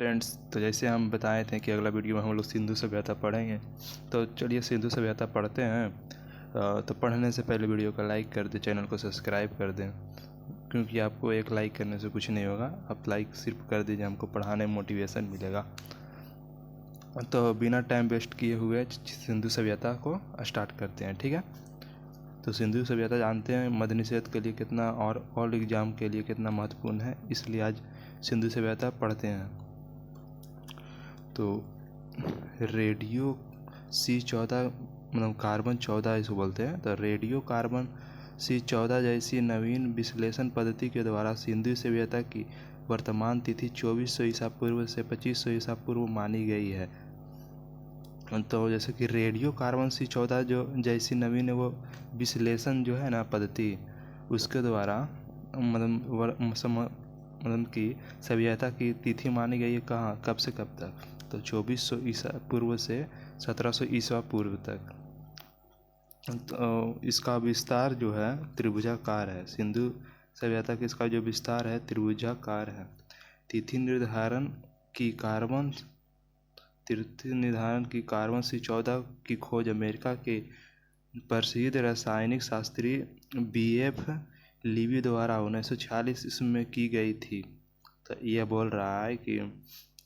Friends, तो जैसे हम बताए थे कि अगला वीडियो में हम लोग सिंधु सभ्यता पढ़ेंगे। तो चलिए सिंधु सभ्यता पढ़ते हैं। तो पढ़ने से पहले वीडियो को लाइक कर दें, चैनल को सब्सक्राइब कर दें, क्योंकि आपको एक लाइक करने से कुछ नहीं होगा। आप लाइक सिर्फ कर दीजिए, हमको पढ़ाने में मोटिवेशन मिलेगा। तो बिना टाइम वेस्ट किए हुए सिंधु सभ्यता को स्टार्ट करते हैं, ठीक है। तो सिंधु सभ्यता जानते हैं मद्य निषेध के लिए कितना और ऑल एग्ज़ाम के लिए कितना महत्वपूर्ण है, इसलिए आज सिंधु सभ्यता पढ़ते हैं। तो रेडियो C14 मतलब कार्बन 14 इसको बोलते हैं। तो रेडियो कार्बन C14 जैसी नवीन विश्लेषण पद्धति के द्वारा सिंधु सभ्यता की वर्तमान तिथि 2400 ईसा पूर्व से 2500 ईसा पूर्व मानी गई है। तो जैसे कि रेडियो कार्बन C14 जो जैसी नवीन वो विश्लेषण जो है ना पद्धति, उसके द्वारा मतलब कि सभ्यता की तिथि मानी गई है। कहाँ, कब से कब तक? तो 2400 ईसा पूर्व से 1700 ईसा पूर्व तक। तो इसका विस्तार जो है त्रिभुजाकार है। सिंधु सभ्यता की इसका जो विस्तार है त्रिभुजाकार है। तिथि निर्धारण की कार्बन C14 की खोज अमेरिका के प्रसिद्ध रासायनिक शास्त्री BF लीवी द्वारा 1946 ईस्वी में की गई थी। तो यह बोल रहा है कि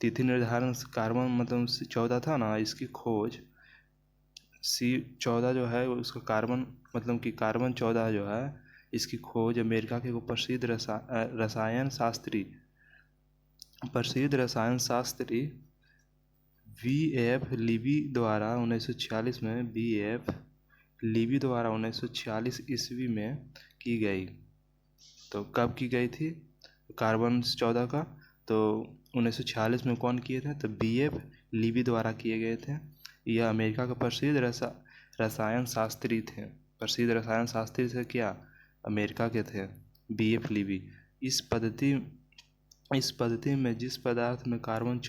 तिथि निर्धारण कार्बन मतलब C14 था ना, इसकी खोज C14 जो है उसका कार्बन मतलब कि कार्बन 14 जो है इसकी खोज अमेरिका के प्रसिद्ध रसायन शास्त्री BF लीवी द्वारा 1946 में BF लीवी द्वारा 1946 ईस्वी में की गई। तो कब की गई थी कार्बन 14 का? तो 1946 में कौन किए थे? तो BF लीवी द्वारा किए गए थे। यह अमेरिका के प्रसिद्ध रसायन शास्त्री थे। प्रसिद्ध रसायन शास्त्री थे क्या? अमेरिका के थे BF लीवी। इस पद्धति में जिस पदार्थ में कार्बन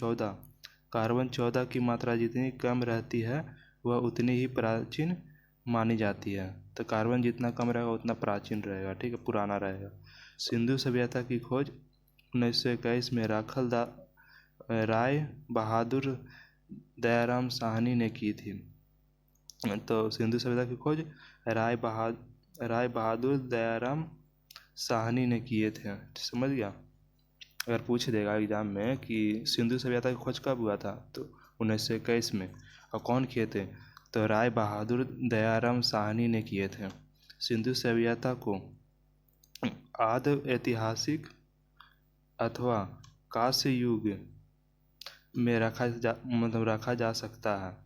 14 की मात्रा जितनी कम रहती है वह उतनी ही प्राचीन मानी जाती है। तो कार्बन जितना कम रहेगा उतना प्राचीन रहेगा, ठीक है, पुराना रहेगा। सिंधु सभ्यता की खोज 1921 में राय बहादुर दयाराम साहनी ने की थी। तो सिंधु सभ्यता की खोज राय बहादुर दयाराम साहनी ने किए थे। समझ गया? अगर पूछ देगा एग्जाम में कि सिंधु सभ्यता की खोज कब हुआ था, तो 1921 में। और कौन किए थे? तो राय बहादुर दयाराम साहनी ने किए थे। सिंधु सभ्यता को आदि ऐतिहासिक अथवा कांस्य युग में रखा जा सकता है।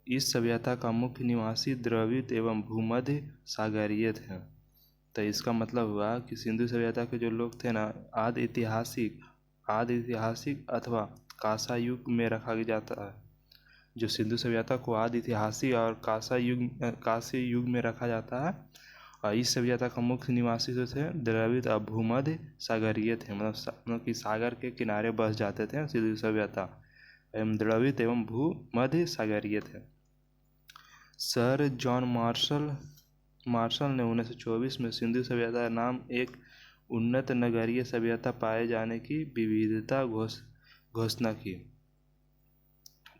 इस सभ्यता का मुख्य निवासी द्रविड़ एवं भूमध्य सागरीय थे। तो इसका मतलब हुआ कि सिंधु सभ्यता के जो लोग थे ना, आदि ऐतिहासिक अथवा कांस्य युग में रखा जाता है। जो सिंधु सभ्यता को आदि ऐतिहासिक और कांस्य युग में रखा जाता है। और इस सभ्यता का मुख्य निवासी जो थे द्रविड़ और भूमध्य सागरीय थे। मतलब कि सागर के किनारे बस जाते थे सिंधु सभ्यता। द्रविड़ एवं भूमध्य सागरीय थे। सर जॉन मार्शल ने 1924 में सिंधु सभ्यता नाम एक उन्नत नगरीय सभ्यता पाए जाने की विविधता घोषणा की।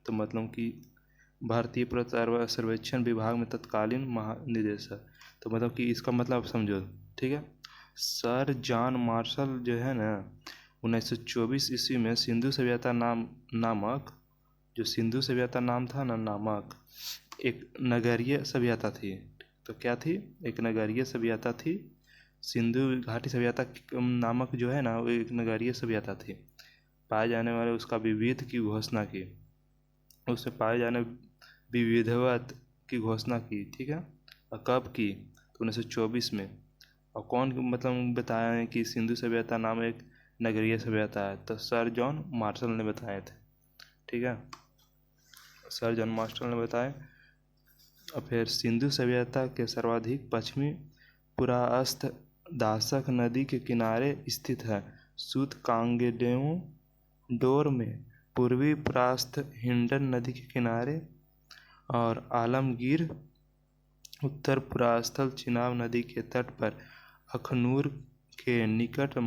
तो मतलब कि भारतीय पुरातत्व सर्वेक्षण विभाग में तत्कालीन महानिदेशक। तो मतलब कि इसका मतलब समझो, ठीक है। सर जॉन मार्शल जो है ना 1924 ईस्वी में सिंधु सभ्यता नामक जो सिंधु सभ्यता नाम था ना नामक एक नगरीय सभ्यता थी। तो क्या थी? एक नगरीय सभ्यता थी। सिंधु घाटी सभ्यता नामक जो है ना वो एक नगरीय सभ्यता थी। पाए जाने वाले उसका विविध की घोषणा की, उससे पाए जाने विविधवत की घोषणा की, ठीक है। और कब की? तो 1924 में। और कौन मतलब बताया है कि सिंधु सभ्यता नाम एक नगरीय सभ्यता है? तो सर जॉन मार्शल ने बताए थे, ठीक है। सर जॉन मार्शल ने बताए। और फिर सिंधु सभ्यता के सर्वाधिक पश्चिमी पुरास्थ दासक नदी के किनारे स्थित है। सूतकांगेडोर में पूर्वी पुरास्थ हिंडन नदी के किनारे और आलमगीर उत्तर पुरास्थल चिनाब नदी के तट पर अखनूर के निकट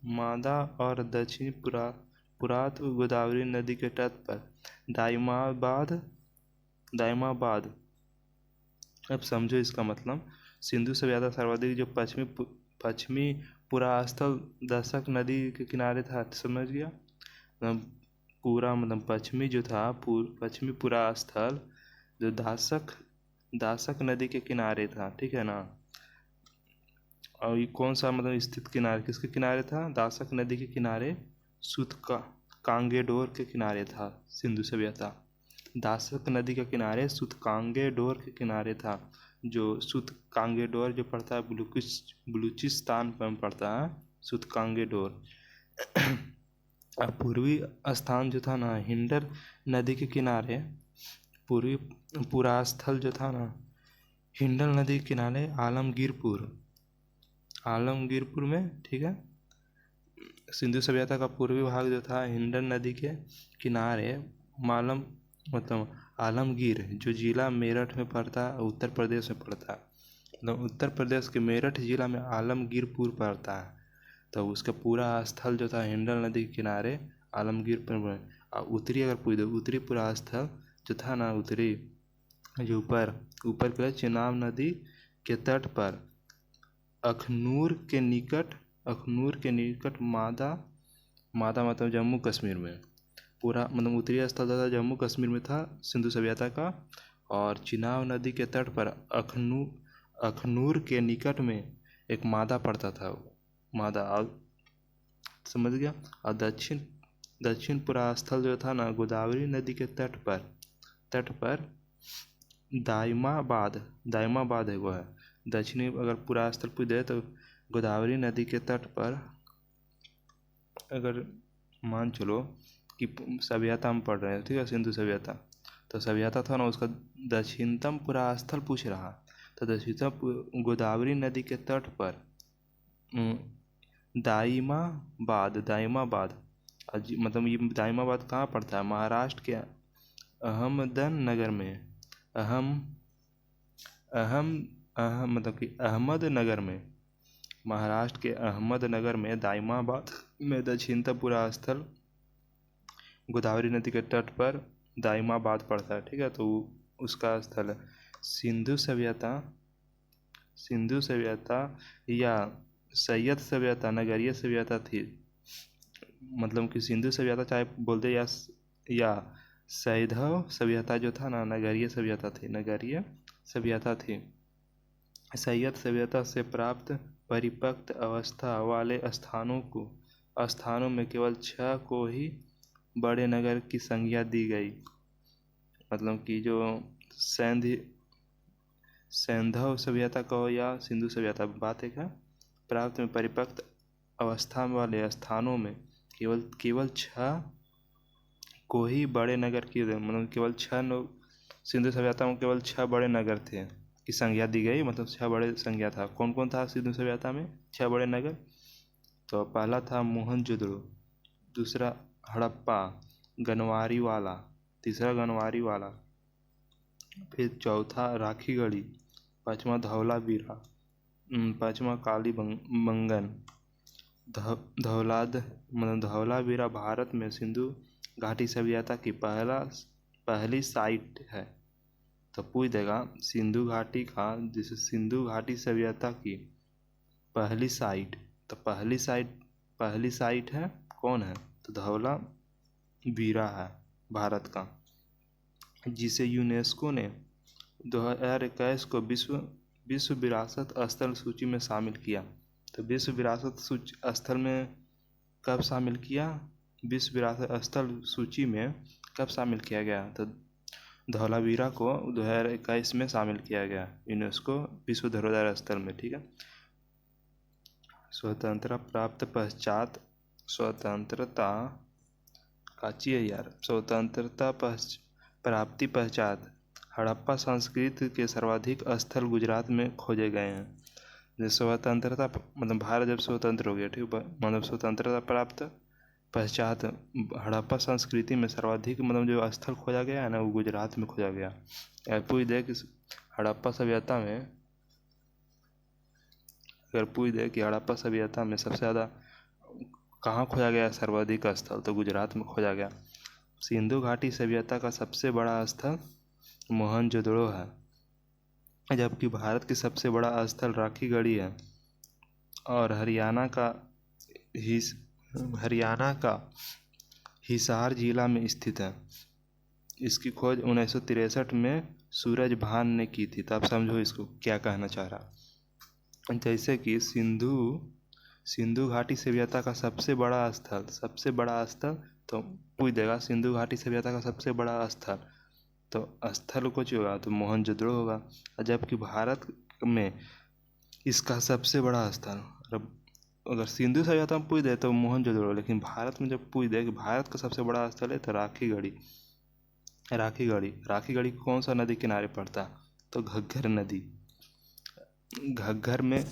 मादा और दक्षिणी पुरात गोदावरी नदी के तट पर दायमाबाद। अब समझो इसका मतलब। सिंधु सभ्यता सर्वाधिक जो पश्चिमी पुरास्थल दशक नदी के किनारे था, समझ गया। पूरा मतलब पश्चिमी जो था, पश्चिमी पुरास्थल जो दासक नदी के किनारे था, ठीक है ना। और ये कौन सा मतलब स्थित किनारे, किसके किनारे था? दासक नदी के किनारे, कांगेडोर के किनारे था सिंधु सभ्यता। दासक नदी के किनारे कांगेडोर के किनारे था। जो कांगेडोर जो पड़ता है बलूचिस्तान पर पड़ता है, कांगेडोर। पूर्वी स्थान जो था ना, हिंडर नदी के किनारे, पूर्वी पुरास्थल जो था ना, हिंडल नदी के किनारे आलमगीरपुर में, ठीक है। सिंधु सभ्यता का पूर्वी भाग जो था हिंडल नदी के किनारे आलमगीर, जो जिला मेरठ में पड़ता है, उत्तर प्रदेश में पड़ता है। मतलब उत्तर प्रदेश के मेरठ जिला में आलमगीरपुर पड़ता है। तो उसका पूरा स्थल जो था हिंडल नदी के किनारे आलमगीरपुर। उत्तरी अगर पूछ दो, उत्तरी पूरा स्थल जो था ना, उत्तरी जो ऊपर के चेनाब नदी के तट पर अखनूर के निकट मादा मतलब जम्मू कश्मीर में। पूरा मतलब उत्तरी स्थल था जम्मू कश्मीर में था सिंधु सभ्यता का। और चिनाब नदी के तट पर अखनूर के निकट में एक मादा पड़ता था, मादा। समझ गया। और दक्षिण पुरास्थल जो था ना, गोदावरी नदी के तट पर दायमाबाद है, वो है। दक्षिणी अगर पुरास्थल पूछ दे तो गोदावरी नदी के तट पर, अगर मान चलो कि सभ्यता हम पढ़ रहे हैं, ठीक है, सिंधु सभ्यता, तो सभ्यता था ना, उसका दक्षिणतम पुरास्थल पूछ रहा। तो दक्षिणतम गोदावरी नदी के तट पर दायमाबाद मतलब ये दायमाबाद कहाँ पड़ता है? महाराष्ट्र के अहमदनगर में। मतलब कि अहमदनगर में, महाराष्ट्र के अहमदनगर में दायमाबाद में दक्षिणतम पुरास्थल गोदावरी नदी के तट पर दायमाबाद पड़ता है, ठीक है। तो उसका स्थल है। सिंधु सभ्यता या सैयद सभ्यता नगरीय सभ्यता थी। मतलब कि सिंधु सभ्यता चाहे बोल दे या सैधव सभ्यता जो था ना, नगरीय सभ्यता थी। सैयद सभ्यता से प्राप्त परिपक्व अवस्था वाले स्थानों में केवल 6 को ही बड़े नगर की संज्ञा दी गई। मतलब कि जो सैंधव सभ्यता कहो या सिंधु सभ्यता, बात एक है। प्राप्त में परिपक्व अवस्था वाले स्थानों में केवल 6 को ही बड़े नगर की, मतलब केवल 6 सिंधु सभ्यता में केवल 6 बड़े नगर थे की संज्ञा दी गई। मतलब 6 बड़े संज्ञा था। कौन कौन था सिंधु सभ्यता में 6 बड़े नगर? तो पहला था मोहनजोदड़ो, दूसरा हड़प्पा, गनवारीवाला, तीसरा गनवारीवाला, फिर चौथा राखीगढ़ी, पांचवा धौलावीरा, पांचवा कालीबंगन। धौलावीरा भारत में सिंधु घाटी सभ्यता की पहली साइट है। तो पूछ देगा सिंधु घाटी सभ्यता की पहली साइट। तो पहली साइट है कौन है? तो धौलावीरा है भारत का, जिसे यूनेस्को ने 2021 को विश्व विरासत स्थल सूची में शामिल किया। तो विश्व विरासत स्थल में कब शामिल किया? विश्व विरासत स्थल सूची में कब शामिल किया गया? तो धौलावीरा को 2021 में शामिल किया गया यूनेस्को विश्व धरोहर स्थल में, ठीक है। स्वतंत्रता प्राप्त पश्चात स्वतंत्रता प्राप्ति पश्चात हड़प्पा संस्कृति के सर्वाधिक स्थल गुजरात में खोजे गए हैं। स्वतंत्रता मतलब भारत जब स्वतंत्र हो गया, ठीक है, मतलब स्वतंत्रता प्राप्त पश्चात हड़प्पा संस्कृति में सर्वाधिक मतलब जो स्थल खोजा गया है ना, वो गुजरात में खोजा गया। पूछ दे कि हड़प्पा सभ्यता में, अगर पूछ दे कि हड़प्पा सभ्यता में सबसे ज़्यादा कहाँ खोजा गया सर्वाधिक स्थल? तो गुजरात में खोजा गया। सिंधु घाटी सभ्यता का सबसे बड़ा स्थल मोहनजोदड़ो है, जबकि भारत की सबसे बड़ा स्थल राखीगढ़ी है और हरियाणा का हिसार जिला में स्थित है। इसकी खोज 1963 में सूरज भान ने की थी। तो आप समझो इसको क्या कहना चाह रहा। जैसे कि सिंधु घाटी सभ्यता का सबसे बड़ा स्थल तो पूछ देगा सिंधु घाटी सभ्यता का सबसे बड़ा स्थल, तो स्थल कुछ होगा तो मोहनजोदड़ो होगा। जबकि भारत में इसका सबसे बड़ा स्थल, अगर सिंधु सभ्यता में पूछ दे तो मोहनजोदड़ो, लेकिन भारत में जब पूछ दे कि भारत का सबसे बड़ा स्थल है तो राखीगढ़ी। राखीगढ़ी कौन सा नदी किनारे पड़ता है? तो घग्गर नदी। घग्गर में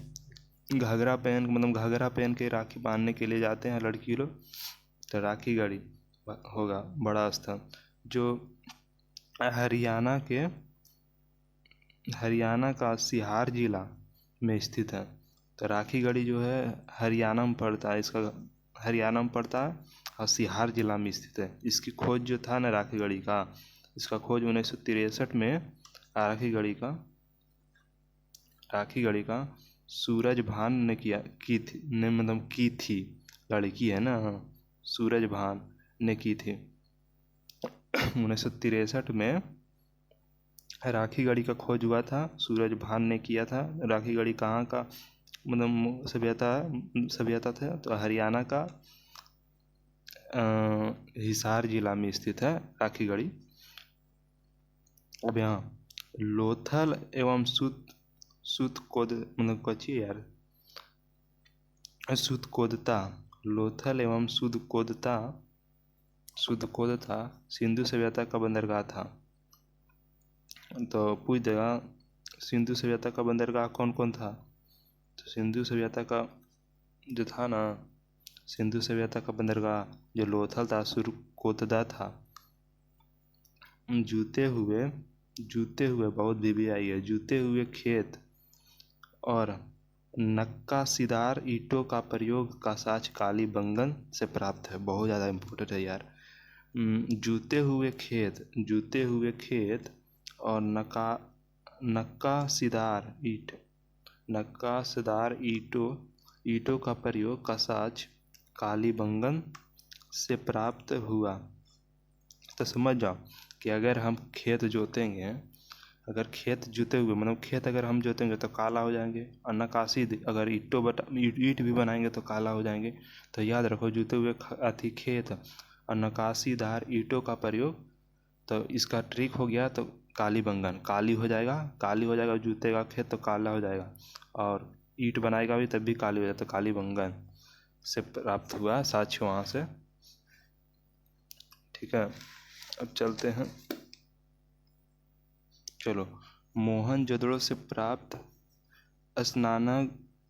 घाघरा पहन के राखी बांधने के लिए जाते हैं लड़की लोग, तो राखीगढ़ी होगा बड़ा स्थल। जो हरियाणा का सिहार जिला में स्थित है, तो राखीगढ़ी जो है हरियाणा में पड़ता है और सिहार जिला में स्थित है। इसकी खोज जो था ना राखीगढ़ी का, इसका खोज 1963 में राखीगढ़ी का सूरज भान ने की थी। लड़की है ना, सूरज भान ने की थी 1963 में। राखीगढ़ी का खोज हुआ था, सूरज भान ने किया था। राखीगढ़ी कहाँ का सभ्यता था? तो हरियाणा का हिसार जिला में स्थित है राखीगढ़ी। अब यहाँ लोथल एवं सुदकोदता सिंधु सभ्यता का बंदरगाह था। तो पूछ देगा सिंधु सभ्यता का बंदरगाह कौन कौन था? तो सिंधु सभ्यता का जो था ना, सिंधु सभ्यता का बंदरगाह जो लोथल था, सुरकोतदा था। जूते हुए बहुत बीबी आई है। जूते हुए खेत और नक्काशीदार ईंटों का प्रयोग का साक्ष्य कालीबंगन से प्राप्त है। बहुत ज़्यादा इम्पोर्टेंट है यार। जूते हुए खेत और नक्काशीदार ईंटों का प्रयोग का साक्ष्य कालीबंगन से प्राप्त हुआ। तो समझ जाओ कि अगर हम खेत जोतेंगे, अगर खेत जोते हुए खेत अगर हम जोतेंगे तो काला हो जाएंगे, और नक्काशी अगर ईंट भी बनाएंगे तो काला हो जाएंगे। तो याद रखो जोते हुए खेत और नक्काशीदार ईंटों का प्रयोग, तो इसका ट्रिक हो गया। तो कालीबंगन काली हो जाएगा, जूते का खेत तो काला हो जाएगा, और ईंट बनाएगा भी तब भी काली हो जाएगा। तो कालीबंगन से प्राप्त हुआ साक्ष्य वहाँ से। ठीक है, अब चलते हैं। चलो, मोहनजोदड़ो से प्राप्त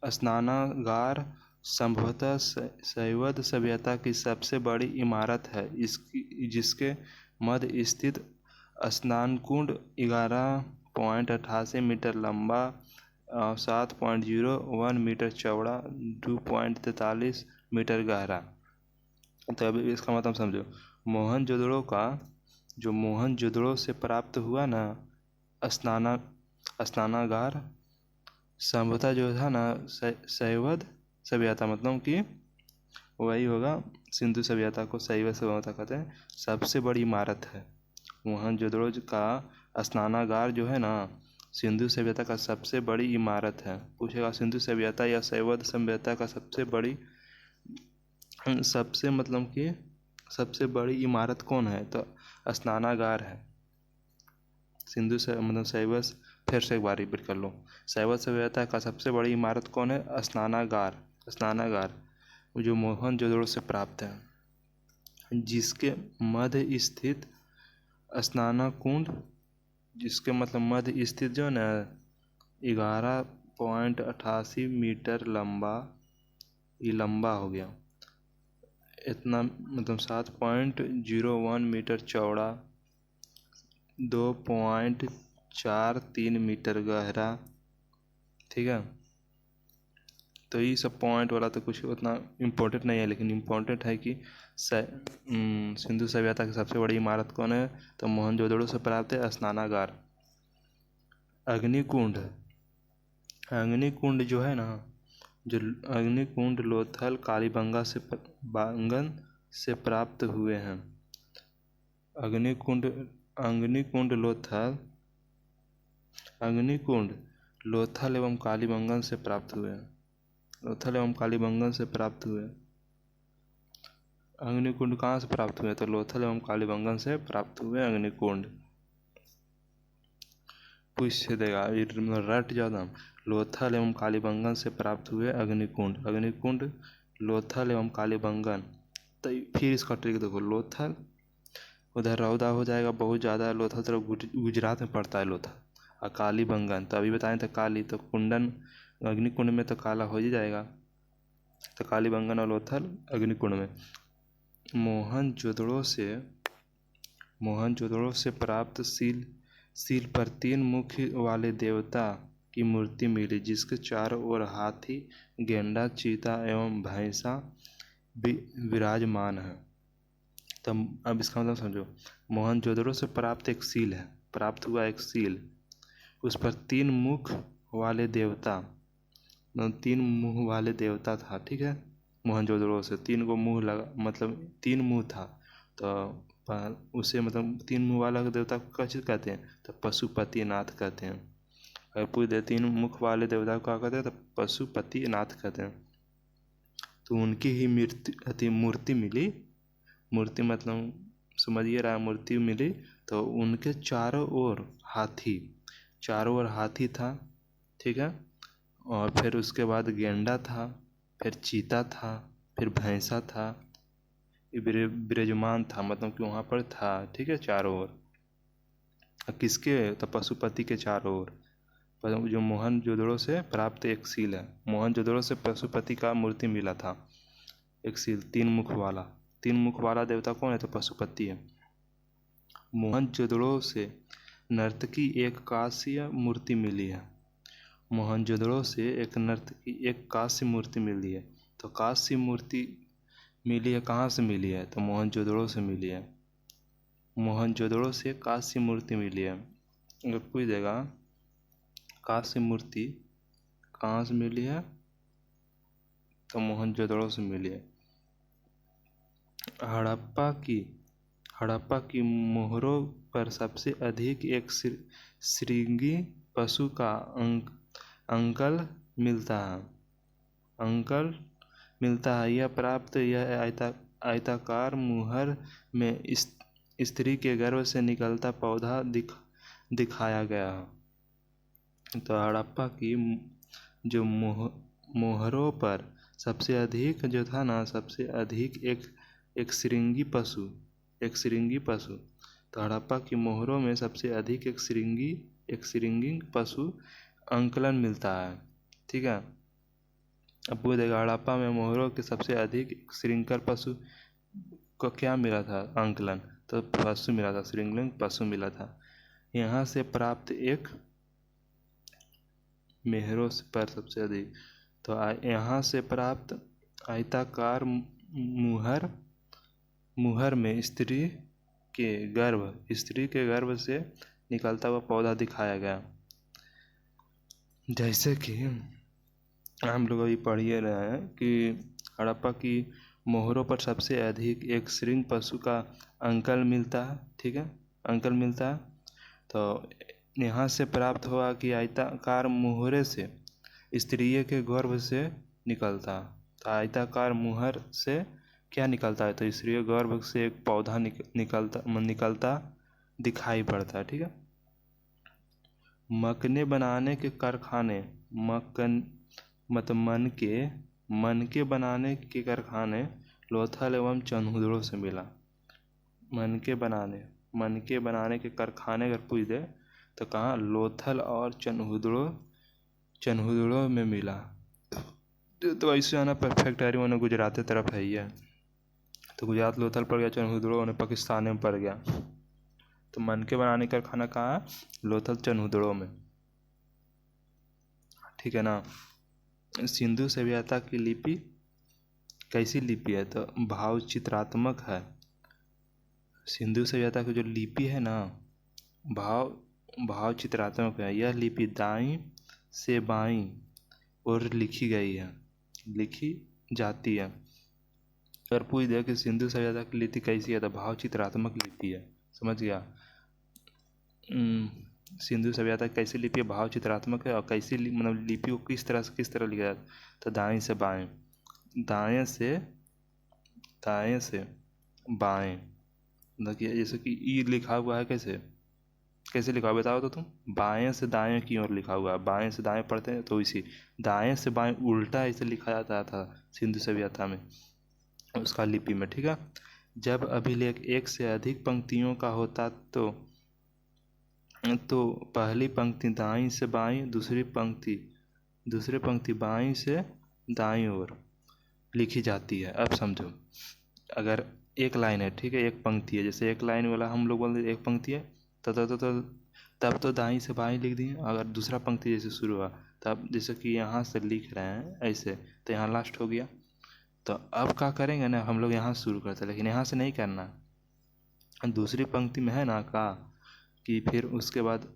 स्नानागार संभवतः शैव सभ्यता की सबसे बड़ी इमारत है। जिसके मध्य स्थित स्नान कुंड 11.88 मीटर लंबा, 7.01 मीटर चौड़ा, 2.43 मीटर गहरा। तो अभी इसका मतलब समझो। मोहनजोदड़ो से प्राप्त हुआ ना स्नानागार सभ्यता जो था ना, शैव सभ्यता मतलब कि वही होगा। सिंधु सभ्यता को शैव सभ्यता कहते हैं। सबसे बड़ी इमारत है मोहनजोदड़ो का स्नानागार जो है ना, सिंधु सभ्यता का सबसे बड़ी इमारत है। पूछेगा सिंधु सभ्यता या शैव सभ्यता का सबसे बड़ी इमारत कौन है? तो स्नानागार है। फिर से एक बार रिपीट कर लो। शैव सभ्यता का सबसे बड़ी इमारत कौन है? स्नानागार जो मोहनजोदड़ो से प्राप्त है, जिसके मध्य स्थित स्नानकुंड, जिसके मतलब मध्य स्थित जो ना 11.88 मीटर लंबा, ये लंबा हो गया इतना, मतलब 7.01 मीटर चौड़ा, 2.43 मीटर गहरा। ठीक है, तो ये सब पॉइंट वाला तो कुछ उतना इम्पोर्टेंट नहीं है, लेकिन इम्पोर्टेंट है कि सिंधु सभ्यता की सबसे बड़ी इमारत कौन है, तो मोहनजोदड़ो से प्राप्त है स्नानागार। अग्निकुंड, अग्निकुंड जो है ना, जो अग्निकुंड लोथल कालीबंगन से प्राप्त हुए हैं। अग्निकुंड लोथल एवं कालीबंगन से प्राप्त हुए हैं। लोथल एवं कालीबंगन से प्राप्त हुए। अग्निकुंड कहाँ से प्राप्त हुए, तो लोथल एवं कालीबंगन से प्राप्त हुए अग्निकुंड। पूछ देगा रट जाओ, लोथल एवं कालीबंगन से प्राप्त हुए अग्निकुंड। अग्निकुंड लोथल एवं कालीबंगन, तो फिर इसका ट्रिक देखो। लोथल उधर रौदा हो जाएगा बहुत ज़्यादा, लोथल तरफ गुजरात में पड़ता है लोथल। और कालीबंगन तो अभी बताएं था काली, तो कुंडन अग्निकुंड में तो काला हो ही जाएगा, तो कालीबंगन और लोथल अग्निकुंड में। मोहनजोदड़ो से प्राप्त सील पर 3 मुख वाले देवता की मूर्ति मिली, जिसके चारों ओर हाथी, गेंडा, चीता एवं भैंसा विराजमान है। तो अब इसका मतलब समझो, मोहनजोदड़ो से प्राप्त एक सील है, प्राप्त हुआ एक सील, उस पर 3 मुख वाले देवता, 3 मुँह वाले देवता था, ठीक है। मोहनजोदड़ो से 3 को मुँह लगा, मतलब 3 मुँह था, तो उसे मतलब 3 मुँह वाला देवता को क्या चीज़ कहते हैं, तो पशुपतिनाथ कहते हैं। अगर पूछ दे 3 मुख वाले देवता को क्या कहते हैं, तो पशुपतिनाथ कहते हैं। तो उनकी ही मूर्ति मिली, मूर्ति मतलब समझिए रहा, मूर्ति मिली। तो उनके चारों ओर हाथी था, ठीक है। और फिर उसके बाद गेंडा था, फिर चीता था, फिर भैंसा था, विराजमान था, मतलब कि वहाँ पर था, ठीक है, चारों ओर। किसके, तो पशुपति के चारों ओर। जो मोहनजोदड़ो से प्राप्त एक सील है, मोहनजोदड़ो से पशुपति का मूर्ति मिला था, एक सील 3 मुख वाला देवता कौन है, तो पशुपति है। मोहनजोदड़ो से नर्तकी एक कांस्य मूर्ति मिली है। मोहनजोदड़ो से एक नर्तकी एक कांस्य मूर्ति मिली है। तो कांस्य मूर्ति मिली है, कहाँ से मिली है, तो मोहनजोदड़ो से मिली है। मोहनजोदड़ो से कांस्य मूर्ति मिली है। अगर पूछ देगा कांस्य मूर्ति कहाँ से मिली है, तो मोहनजोदड़ो से मिली है। हड़प्पा की मोहरों पर सबसे अधिक एक श्रृंगी पशु का अंकल मिलता है। यह आयताकार मुहर में स्त्री के गर्भ से निकलता पौधा दिखाया गया है। तो हड़प्पा की जो मोहरों पर सबसे अधिक जो था ना, सबसे अधिक एक श्रृंगी पशु, तो हड़प्पा की मोहरों में सबसे अधिक एक श्रृंगी पशु अंकलन मिलता है, ठीक है। अब पूछ देगा हड़प्पा में मोहरों के सबसे अधिक श्रृंकर पशु को क्या मिला था अंकलन, तो पशु मिला था, श्रृंगलिंग पशु मिला था। यहाँ से प्राप्त एक मेहरों पर सबसे अधिक, तो यहाँ से प्राप्त आयताकार मुहर में स्त्री के गर्भ से निकलता हुआ पौधा दिखाया गया। जैसे कि हम लोग अभी पढ़ ही रहे हैं कि हड़प्पा की मोहरों पर सबसे अधिक एक श्रृंग पशु का अंकल मिलता है, ठीक है, अंकल मिलता है। तो यहाँ से प्राप्त हुआ कि आयताकार मुहरे से स्त्री के गर्भ से निकलता, तो आयताकार मुहर से क्या निकलता है, तो स्त्री गर्भ से एक पौधा निकलता दिखाई पड़ता है, ठीक है। मकने बनाने के कारखाने, मन के बनाने के कारखाने लोथल एवं चन्हुदड़ो से मिला। मन के बनाने के कारखाने अगर पूछ दे तो कहाँ, लोथल और चन्हुदड़ो में मिला। तो ऐसे आना परफेक्ट है, उन्हें गुजरात की तरफ है ही है, तो गुजरात लोथल पड़ गया, चन्हुदड़ो उन्हें पाकिस्तान में पड़ गया। तो मन के बनाने का कारखाना कहाँ, लोथल चन्हुदड़ो में, ठीक है ना। सिंधु सभ्यता की लिपि कैसी लिपि है? तो भाव चित्रात्मक है। सिंधु सभ्यता की जो लिपि है ना, भाव भाव चित्रात्मक है। यह लिपि दाईं से बाईं ओर लिखी गई है, लिखी जाती है। अगर पूछ दिया कि सिंधु सभ्यता की लिपि कैसी है, तो भाव चित्रात्मक लिपि है। समझ गया? सिंधु सभ्यता कैसी लिपि है? भाव चित्रात्मक है। और कैसी मतलब लिपि को किस तरह लिखा जाता है? तो दाएं से बाएं, दाएं से बाएं। देखिए जैसे कि ई लिखा हुआ है, कैसे लिखा हुआ बताओ तो तुम? बाएं से दाएं की ओर लिखा हुआ है। बाएं से दाएं पढ़ते हैं तो इसी दाएं से बाएं उल्टा ऐसे लिखा जाता था सिंधु सभ्यता में, उसका लिपि में। ठीक है। जब अभिलेख एक से अधिक पंक्तियों का होता तो पहली पंक्ति दाईं से बाईं, दूसरी पंक्ति बाईं से दाईं ओर लिखी जाती है। अब समझो, अगर एक लाइन है, ठीक है, एक पंक्ति है, जैसे एक लाइन वाला हम लोग बोलते एक पंक्ति है, तब तो दाईं से बाईं लिख दिए। अगर दूसरा पंक्ति जैसे शुरू हुआ, तब जैसे कि यहाँ से लिख रहे हैं ऐसे, तो यहाँ लास्ट हो गया। तो अब क्या करेंगे ना, हम लोग यहाँ शुरू करते हैं, लेकिन यहाँ से नहीं करना। दूसरी पंक्ति में है ना का कि फिर उसके बाद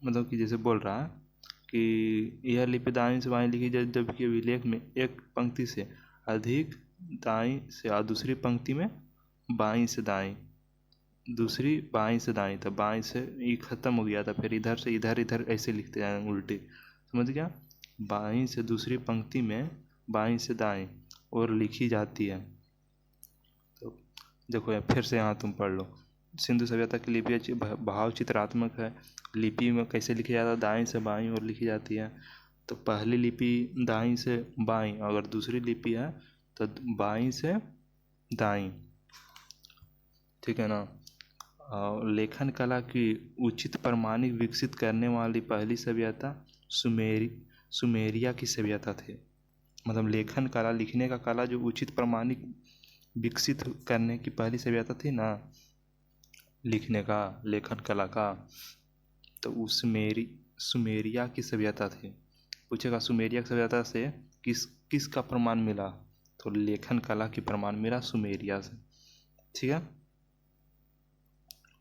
मतलब कि जैसे बोल रहा है कि यह लिपि दाईं से बाईं लिखी जाए, जबकि अभिलेख में एक पंक्ति से अधिक दाईं से, और दूसरी पंक्ति में बाईं से दाईं, दूसरी बाईं से दाईं। तो बाईं से ये खत्म हो गया था, फिर इधर से इधर ऐसे लिखते जाएंगे उल्टे। समझ गया? बाईं से दूसरी पंक्ति में बाईं से दाईं और लिखी जाती है। तो देखो यार, फिर से यहाँ तुम पढ़ लो। सिंधु सभ्यता की लिपि भाव चित्रात्मक है। लिपि में कैसे लिखी जाता है? दाईं से बाईं और लिखी जाती है। तो पहली लिपि दाईं से बाईं, अगर दूसरी लिपि है तो बाईं से दाईं। ठीक है ना? लेखन कला की उचित प्रमाणिक विकसित करने वाली पहली सभ्यता सुमेरिया की सभ्यता थी। मतलब लेखन कला, लिखने का कला जो उचित प्रमाणिक विकसित करने की पहली सभ्यता थी ना, लिखने का, लेखन कला का, तो वो सुमेरिया की सभ्यता थी। पूछेगा सुमेरिया की सभ्यता से किस का प्रमाण मिला? तो लेखन कला की प्रमाण मिला सुमेरिया से। ठीक है।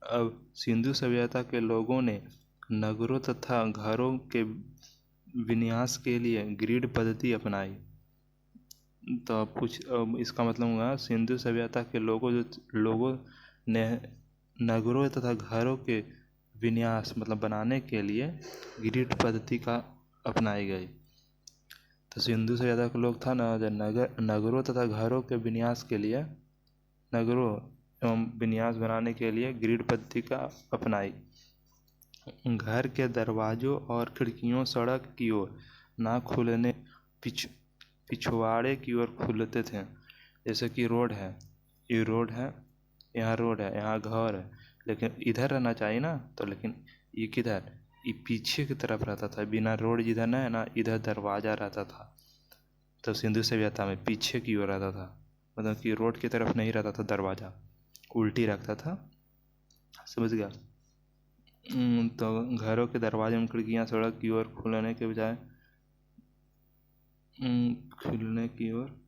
अब सिंधु सभ्यता के लोगों ने नगरों तथा घरों के विन्यास के लिए ग्रिड पद्धति अपनाई। तो अब इसका मतलब हुआ सिंधु सभ्यता के लोगों ने नगरों तथा घरों के विन्यास मतलब बनाने के लिए ग्रिड पद्धति का अपनाई गई। तो सिंधु सभ्यता के लोग था ना, जो नगरों तथा घरों के विन्यास के लिए, नगरों एवं विन्यास बनाने के लिए ग्रिड पद्धति का अपनाई। घर के दरवाजों और खिड़कियों सड़क की ओर ना खुलने, पिछवाड़े की ओर खुलते थे। जैसे कि रोड है, ये रोड है, यहाँ घर है, लेकिन इधर रहना चाहिए ना, तो लेकिन ये किधर, ये पीछे की तरफ रहता था। बिना रोड जिधर ना है ना, इधर दरवाज़ा रहता था। तो सिंधु सभ्यता में पीछे की ओर रहता था, मतलब कि रोड की तरफ नहीं रहता था, दरवाज़ा उल्टी रखता था। समझ गया? तो घरों के दरवाजे में खिड़कियाँ सड़क की ओर खुलने के बजाय खुलने की ओर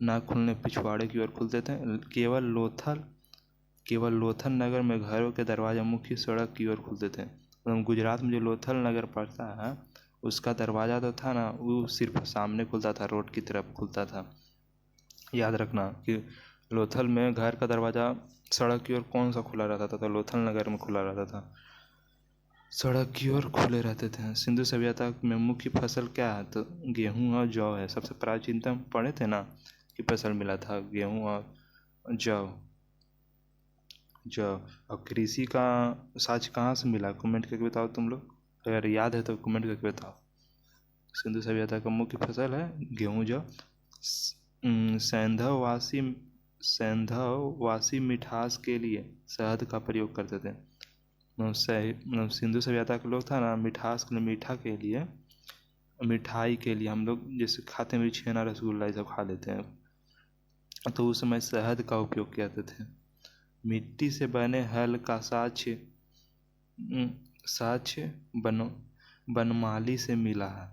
ना खुलने, पिछवाड़े की ओर खुलते थे। केवल लोथल नगर में घरों के दरवाजे मुख्य सड़क की ओर खुलते थे। मतलब गुजरात में जो लोथल नगर पड़ता है, उसका दरवाज़ा तो था ना, वो सिर्फ सामने खुलता था, रोड की तरफ खुलता था। याद रखना कि लोथल में घर का दरवाज़ा सड़क की ओर कौन सा खुला रहता था? तो लोथल नगर में खुला रहता था, सड़क की ओर खुले रहते थे। सिंधु सभ्यता में मुख्य फसल क्या है? तो गेहूँ और जौ है। सबसे प्राचीनतम पढ़े थे ना कि फसल मिला था गेहूँ और जौ। और कृषि का साक्ष्य कहाँ से मिला? कमेंट करके बताओ तुम लोग, अगर याद है तो कमेंट करके बताओ। सिंधु सभ्यता का मुख्य फसल है गेहूँ जौ। सैंधववासी मिठास के लिए शहद का प्रयोग करते थे। मतलब सिंधु सभ्यता के लोग था ना, मिठास के लिए, मीठा के लिए, मिठाई के लिए, हम लोग जैसे खाते हैं छेना रसगुल्ला ये सब खा लेते हैं, तो उस समय शहद का उपयोग करते थे। मिट्टी से बने हल का साक्ष्य बनमाली से मिला है।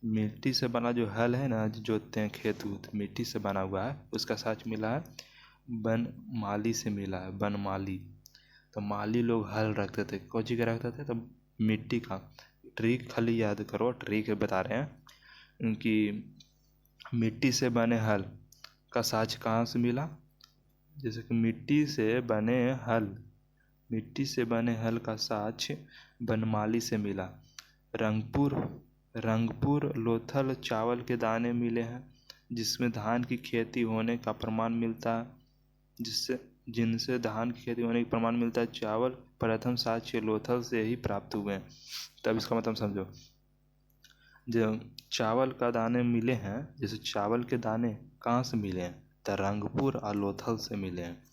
मिट्टी से बना जो हल है ना, जो जोतते हैं खेत उत, मिट्टी से बना हुआ है, उसका साच मिला है बनमाली से मिला है, बनमाली। तो माली लोग हल रखते थे, कौन चीज़ का रखते थे? तो मिट्टी का। ट्रिक खाली याद करो, ट्रिक बता रहे हैं कि मिट्टी से बने हल का साच कहाँ से मिला? जैसे कि मिट्टी से बने हल का साच बनमाली से मिला। रंगपुर लोथल चावल के दाने मिले हैं, जिसमें धान की खेती होने का प्रमाण मिलता है, जिनसे धान की खेती होने का प्रमाण मिलता है। चावल प्रथम साक्ष्य लोथल से ही प्राप्त हुए हैं। तब इसका मतलब समझो, जो चावल का दाने मिले हैं, जैसे चावल के दाने कहाँ से मिले हैं? तो रंगपुर और लोथल से मिले हैं।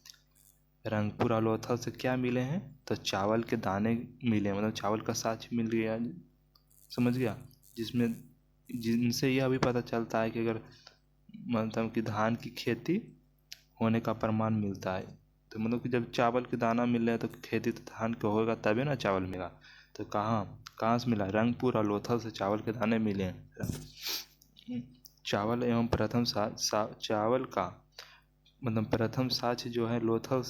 रंगपुर और लोथल से क्या मिले हैं? तो चावल के दाने मिले हैं, मतलब चावल का साक्ष्य मिल गया, समझ गया? जिनसे यह भी पता चलता है कि अगर मतलब कि धान की खेती होने का प्रमाण मिलता है। तो मतलब कि जब चावल के दाना मिल रहा है तो खेती तो धान का होगा तभी ना चावल मिला। तो कहाँ से मिला? रंगपुर और लोथल से चावल के दाने मिले हैं। चावल एवं चावल का मतलब प्रथम साक्ष्य जो है लोथल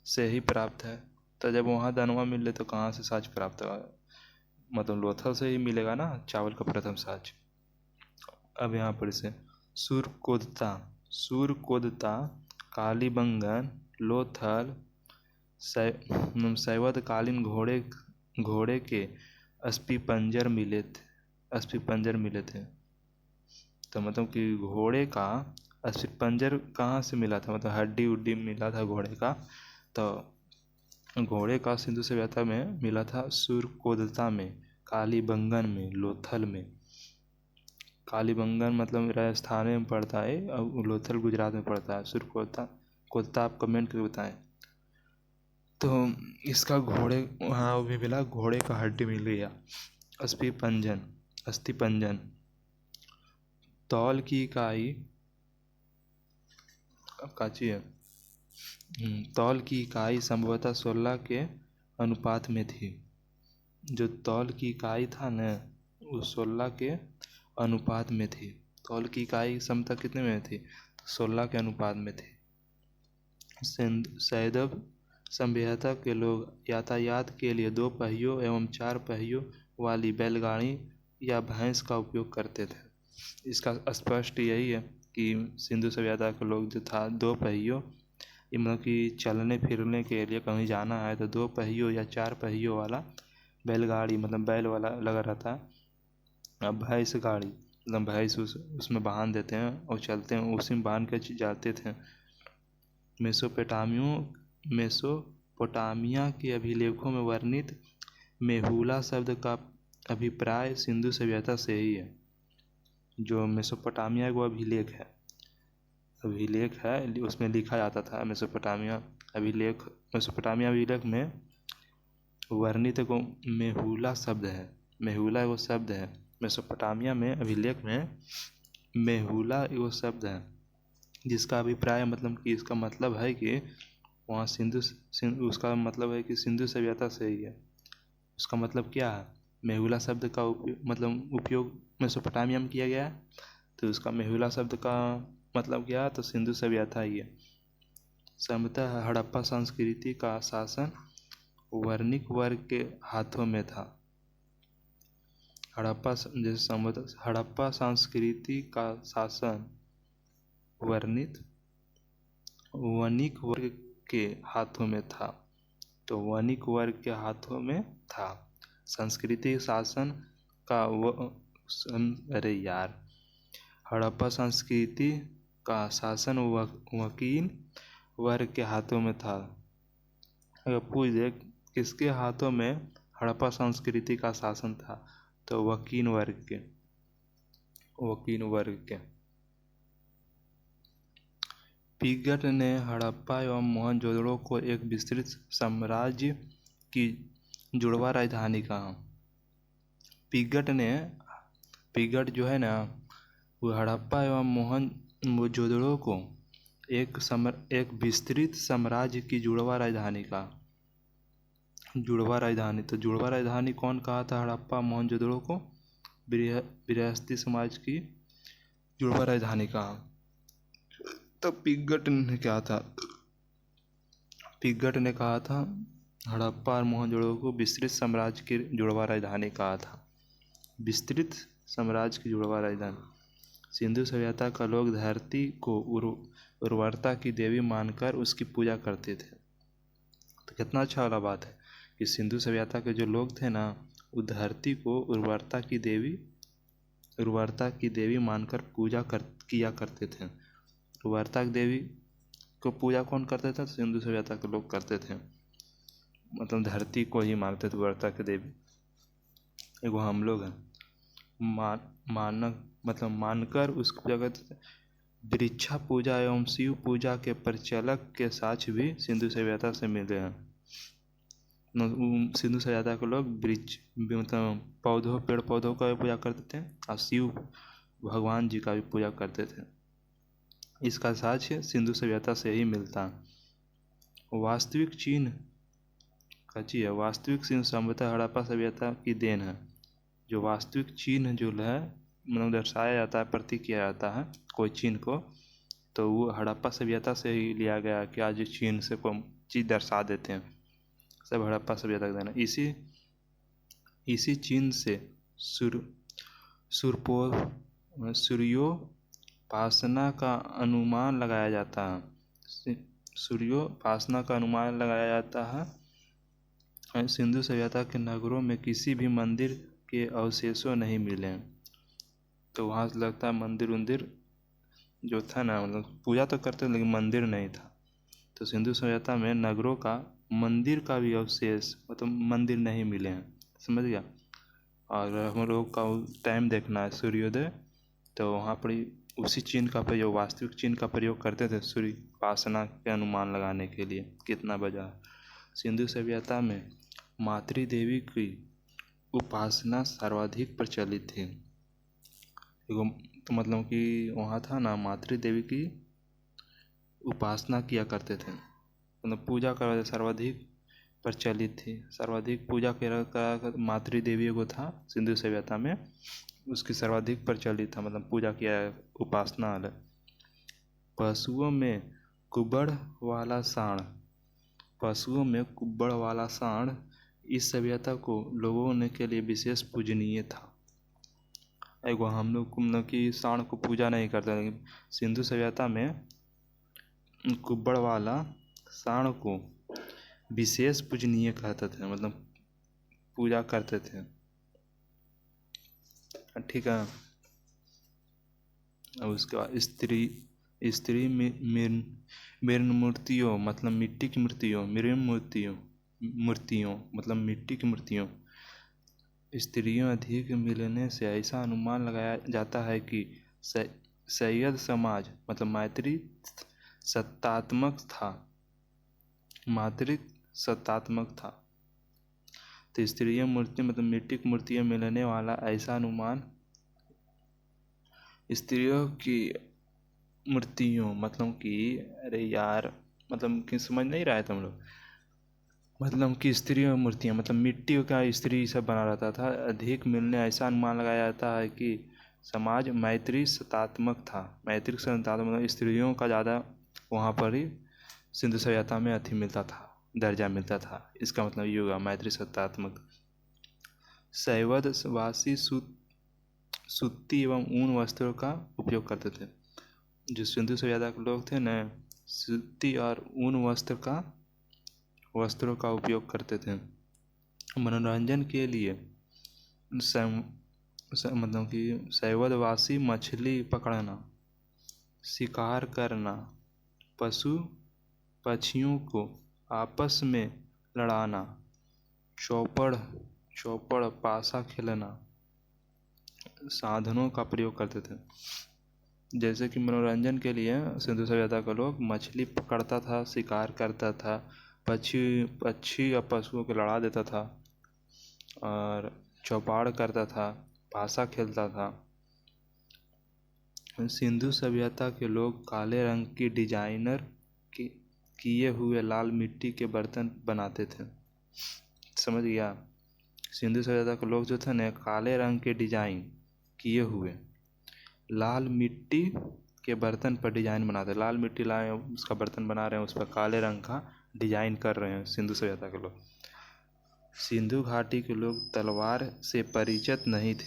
से ही प्राप्त है। तो जब वहाँ दानवा मिले तो कहाँ से साक्ष्य प्राप्त होगा? मतलब लोथल से ही मिलेगा ना चावल का प्रथम साक्ष्य। अब यहाँ पर इसे सूरकोदता कालीबंगन लोथल शैवतकालीन घोड़े के अस्थिपंजर मिले थे। तो मतलब कि घोड़े का अस्थिपंजर कहाँ से मिला था? मतलब हड्डी उड्डी मिला था घोड़े का। तो घोड़े का सिंधु सभ्यता में मिला था सूरकोदता में, कालीबंगन में, लोथल में। कालीबंगन मतलब राजस्थान में पड़ता है और लोथल गुजरात में पड़ता है। सूरकोदता आप कमेंट करके बताएं। तो इसका घोड़े वहाँ भी मिला, घोड़े का हड्डी मिल गया। अस्थिपंजन तौल की इकाई अब काची है। तौल की इकाई संभवतः 16 के अनुपात में थी। जो तौल की इकाई था न, वो 16 के अनुपात में थी। तौल की इकाई क्षमता कितने में थी? तो 16 के अनुपात में थी। सैदव सभ्यता के लोग यातायात के लिए 2 पहियों एवं 4 पहियों वाली बैलगाड़ी या भैंस का उपयोग करते थे। इसका स्पष्ट यही है कि सिंधु सभ्यता के लोग जो था 2 पहियों, मतलब कि चलने फिरने के लिए कहीं जाना है तो 2 पहियों या 4 पहियों वाला बैलगाड़ी, मतलब बैल वाला लगा रहता है। अब भैंस गाड़ी मतलब भैंस उसमें बांध देते हैं और चलते हैं, उसी में बांध के जाते थे। मेसोपोटामिया के अभिलेखों में वर्णित मेहुला शब्द का अभिप्राय सिंधु सभ्यता से ही है। जो मेसोपोटामिया का अभिलेख है उसमें लिखा जाता था मेसोपोटामिया अभिलेख में वर्णित को मेहुला शब्द है। मेहुला वो शब्द है मेसोपोटामिया में अभिलेख में, मेहुला वो शब्द है जिसका अभिप्राय मतलब कि इसका मतलब है कि वहाँ उसका मतलब है कि सिंधु सभ्यता से ही है। उसका मतलब क्या है? मेहुला शब्द का उपयोग मेसोपोटामिया में किया गया है, तो उसका मेहुला शब्द का मतलब क्या है? तो सिंधु सभ्यता ही है। संभवतः हड़प्पा संस्कृति का शासन वर्णिक वर्ग के हाथों में था। हड़प्पा संस्कृति का शासन वणिक वर्ग के हाथों में था। तो वणिक वर्ग के हाथों में था संस्कृति शासन का हड़प्पा संस्कृति का शासन वकील वर्ग के हाथों में था। अगर पूछ दे किसके हाथों में हड़प्पा संस्कृति का शासन था, तो वकील वर्ग के। पिगट ने हड़प्पा एवं मोहनजोदड़ो को एक विस्तृत साम्राज्य की जुड़वा राजधानी कहा। पिगट जो है ना, वो हड़प्पा एवं मोहनजोदड़ो को एक विस्तृत साम्राज्य की जुड़वा राजधानी कहा। जुड़वा राजधानी, तो जुड़वा राजधानी कौन कहा था हड़प्पा मोहनजोदड़ो को? बृहस्पति समाज की जुड़वा राजधानी कहा। तब पिग्गट ने क्या था, पिग्गट ने कहा था हड़प्पा और मोहनजोदड़ो को विस्तृत साम्राज्य की जुड़वा राजधानी कहा था। विस्तृत साम्राज्य की जुड़वा राजधानी। सिंधु सभ्यता का लोग धरती को उर्वरता की देवी मानकर उसकी पूजा करते थे। तो कितना अच्छा वाला बात है कि सिंधु सभ्यता के जो लोग थे ना, वो धरती को उर्वरता की देवी मानकर किया करते थे। उर्वरता की देवी को पूजा कौन करते थे? सिंधु सभ्यता के लोग करते थे। मतलब धरती को ही मानते थे उर्वरता की देवी। एगो हम लोग हैं मानकर उसको पूजा करते थे। वृक्षा पूजा एवं शिव पूजा के प्रचलक के साक्ष्य भी सिंधु सभ्यता से मिले हैं। सिंधु सभ्यता के लोग वृक्ष मतलब पेड़ पौधों का भी पूजा करते थे और शिव भगवान जी का भी पूजा करते थे। इसका साक्ष्य सिंधु सभ्यता से ही मिलता है। वास्तविक चीन का चीज है, वास्तविक सिंधु सभ्यता हड़प्पा सभ्यता की देन है। जो वास्तविक चिन्ह जो है मतलब दर्शाया जाता है, प्रतीक किया जाता है कोई चिन्ह को, तो वो हड़प्पा सभ्यता से ही लिया गया कि आज चिन्ह से कोई चीज़ दर्शा देते हैं, सब हड़प्पा सभ्यता का देना। इसी चिन्ह से सूर्योपासना का अनुमान लगाया जाता है। सूर्योपासना का अनुमान लगाया जाता है। सिंधु सभ्यता के नगरों में किसी भी मंदिर के अवशेषों नहीं मिले। तो वहाँ से लगता है मंदिर जो था ना, मतलब पूजा तो करते लेकिन मंदिर नहीं था। तो सिंधु सभ्यता में नगरों का मंदिर का भी अवशेष मतलब मंदिर नहीं मिले हैं, समझ गया। और हम लोग का टाइम देखना है सूर्योदय, तो वहाँ पर उसी चिन्ह का प्रयोग, वास्तविक चिन्ह का प्रयोग करते थे सूर्य उपासना के अनुमान लगाने के लिए कितना बजा। सिंधु सभ्यता में मातृ देवी की उपासना सर्वाधिक प्रचलित थी। तो मतलब कि वहाँ था ना, मातृ देवी की उपासना किया करते थे, मतलब पूजा कर सर्वाधिक प्रचलित थी। सर्वाधिक पूजा कर मातृ देवी को था सिंधु सभ्यता में, उसकी सर्वाधिक प्रचलित था, मतलब पूजा किया उपासना है। पशुओं में कुब्बड़ वाला सांड इस सभ्यता को लोगों ने के लिए विशेष पूजनीय था। एगो हम लोग मतलब कि सांड को पूजा नहीं करते, लेकिन सिंधु सभ्यता में कुब्बड़ वाला सांड को विशेष पूजनीय कहते थे, मतलब पूजा करते थे। ठीक है। अब उसके बाद स्त्री मृण मूर्तियों मतलब मिट्टी की मूर्तियों, मूर्तियों मतलब मिट्टी की मूर्तियों। स्त्रियों अधिक मिलने से ऐसा अनुमान लगाया जाता है कि सैयद समाज मतलब मातृसत्तात्मक था। तो स्त्रीय मूर्ति मतलब मिट्टी की मूर्तियाँ मिलने वाला ऐसा अनुमान, स्त्रियों की मूर्तियों मतलब कि अरे यार मतलब कि समझ नहीं रहा है तुम लोग, मतलब कि स्त्रियों मूर्तियाँ मतलब मिट्टी का स्त्री सब बना रहता था। अधिक मिलने ऐसा अनुमान लगाया जाता है कि समाज मैत्री सत्तात्मक था। मैत्री सत्तात्मक मतलब स्त्रियों का ज़्यादा वहाँ पर ही सिंधु सभ्यता में मिलता था, दर्जा मिलता था। इसका मतलब ये होगा मैत्री सत्तात्मक। शैववासी सूती एवं ऊन वस्त्रों का उपयोग करते थे। जो सिंधु सभ्यता के लोग थे न, सूती और ऊन वस्त्रों का उपयोग करते थे। मनोरंजन के लिए मतलब कि शैववासी मछली पकड़ना, शिकार करना, पशु पक्षियों को आपस में लड़ाना, चौपड़ पासा खेलना साधनों का प्रयोग करते थे। जैसे कि मनोरंजन के लिए सिंधु सभ्यता का लोग मछली पकड़ता था, शिकार करता था, पक्षी या पशुओं को लड़ा देता था और चौपाड़ करता था, पासा खेलता था। सिंधु सभ्यता के लोग काले रंग की डिजाइनर किए हुए लाल मिट्टी के बर्तन बनाते थे। समझ गया। सिंधु सभ्यता के लोग जो थे ना, काले रंग के डिजाइन किए हुए लाल मिट्टी के बर्तन पर डिजाइन बनाते हैं। लाल मिट्टी लाए, उसका बर्तन बना रहे हैं, उस पर काले रंग का डिजाइन कर रहे हैं सिंधु सभ्यता के लोग। सिंधु घाटी के लोग तलवार से परिचित नहीं थे,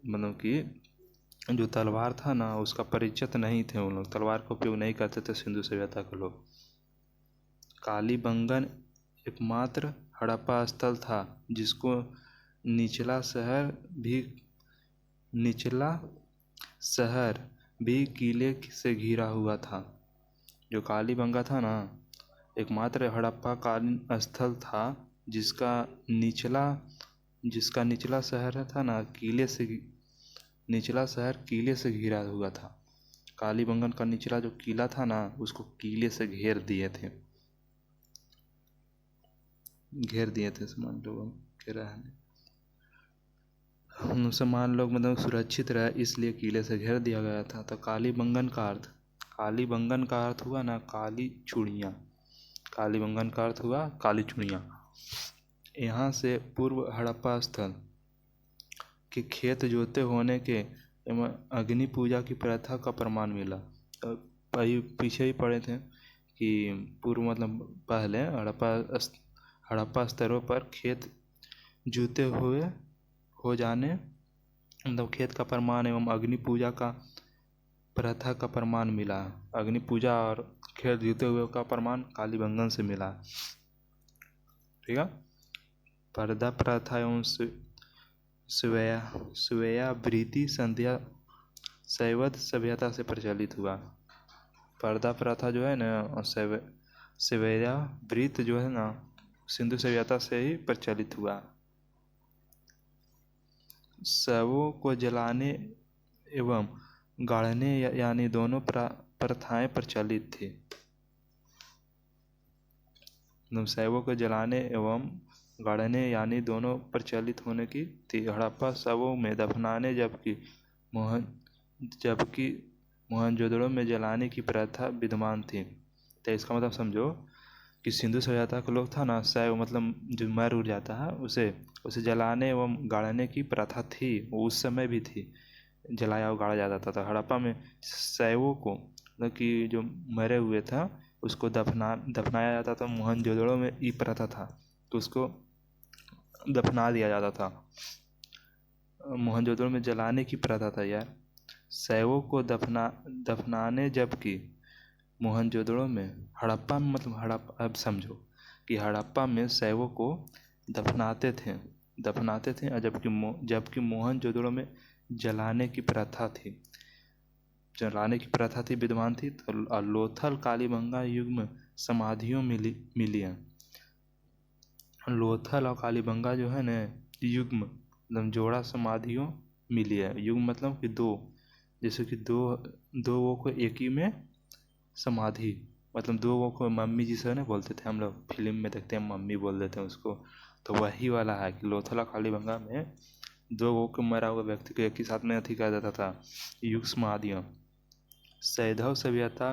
मतलब कि जो तलवार था ना उसका परिचित नहीं थे, उन लोग तलवार का उपयोग नहीं करते थे सिंधु सभ्यता के लोग। कालीबंगन एकमात्र हड़प्पा स्थल था जिसको निचला शहर भी किले से घिरा हुआ था। जो कालीबंगा था ना एकमात्र हड़प्पा कालीन स्थल था जिसका निचला शहर था ना निचला शहर किले से घिरा हुआ था। कालीबंगन का निचला जो किला था ना उसको किले से घेर दिए थे मुसलमान लोगों के रहने। मुसलमान लोग मतलब सुरक्षित रहे इसलिए किले से घेर दिया गया था। तो कालीबंगन का अर्थ हुआ ना काली चूड़ियाँ। कालीबंगन का अर्थ हुआ काली चूड़ियाँ। यहाँ से पूर्व हड़प्पा स्थल के खेत जोते होने के एवं अग्नि पूजा की प्रथा का प्रमाण मिला। पीछे ही पढ़े थे कि पूर्व मतलब पहले हड़प्पा स्तरों पर खेत जुते हुए हो जाने मतलब खेत का प्रमाण एवं अग्नि पूजा का प्रथा का प्रमाण मिला। अग्नि पूजा और खेत जुते हुए का प्रमाण कालीबंगन से मिला। ठीक है। पर्दा प्रथा एवं स्वेयावृत्ति संध्या शैव सभ्यता से प्रचलित हुआ। पर्दा प्रथा जो है ना स्वेयावृत्ति जो है ना सिंधु सभ्यता से ही प्रचलित हुआ। शवों को जलाने एवं गाड़ने यानी दोनों प्रथाएं प्रचलित थी। शवों को जलाने एवं गाड़ने यानी दोनों प्रचलित होने की थी। हड़प्पा शवों में दफनाने जबकि मोहनजोदड़ो में जलाने की प्रथा विद्यमान थी। तो इसका मतलब समझो कि सिंधु सभ्यता के लोग था ना शैव मतलब जो मर उड़ जाता है उसे जलाने एवं गाड़ने की प्रथा थी, वो उस समय भी थी, जलाया और गाड़ा जाता था। हड़प्पा में शैवों को मतलब कि जो मरे हुए था उसको दफनाया जाता था। मोहनजोदड़ो में ये प्रथा था तो उसको दफना दिया जाता था। मोहनजोदड़ो में जलाने की प्रथा था यार, शैवों को दफनाने जबकि मोहनजोदड़ो में हड़प्पा में मतलब अब समझो कि हड़प्पा में शैवों को दफनाते थे और जबकि मोहनजोदड़ो में जलाने की प्रथा थी विद्यमान थी। तो लोथल कालीबंगा युग में समाधियों मिली हैं। लोथल और कालीबंगा जो है ना युग में मतलब जोड़ा समाधियों मिली है। युग मतलब कि दो, जैसे कि दो वो को एक ही में समाधि, मतलब दो वो को मम्मी जिसे ना बोलते थे हम लोग फिल्म में देखते हैं, मम्मी बोल देते हैं उसको, तो वही वाला है कि लोथल और कालीबंगा में दो वो को मरा हुआ व्यक्ति को एक ही साथ में अथी कर देता था, युग समाधियों। सैंधव सभ्यता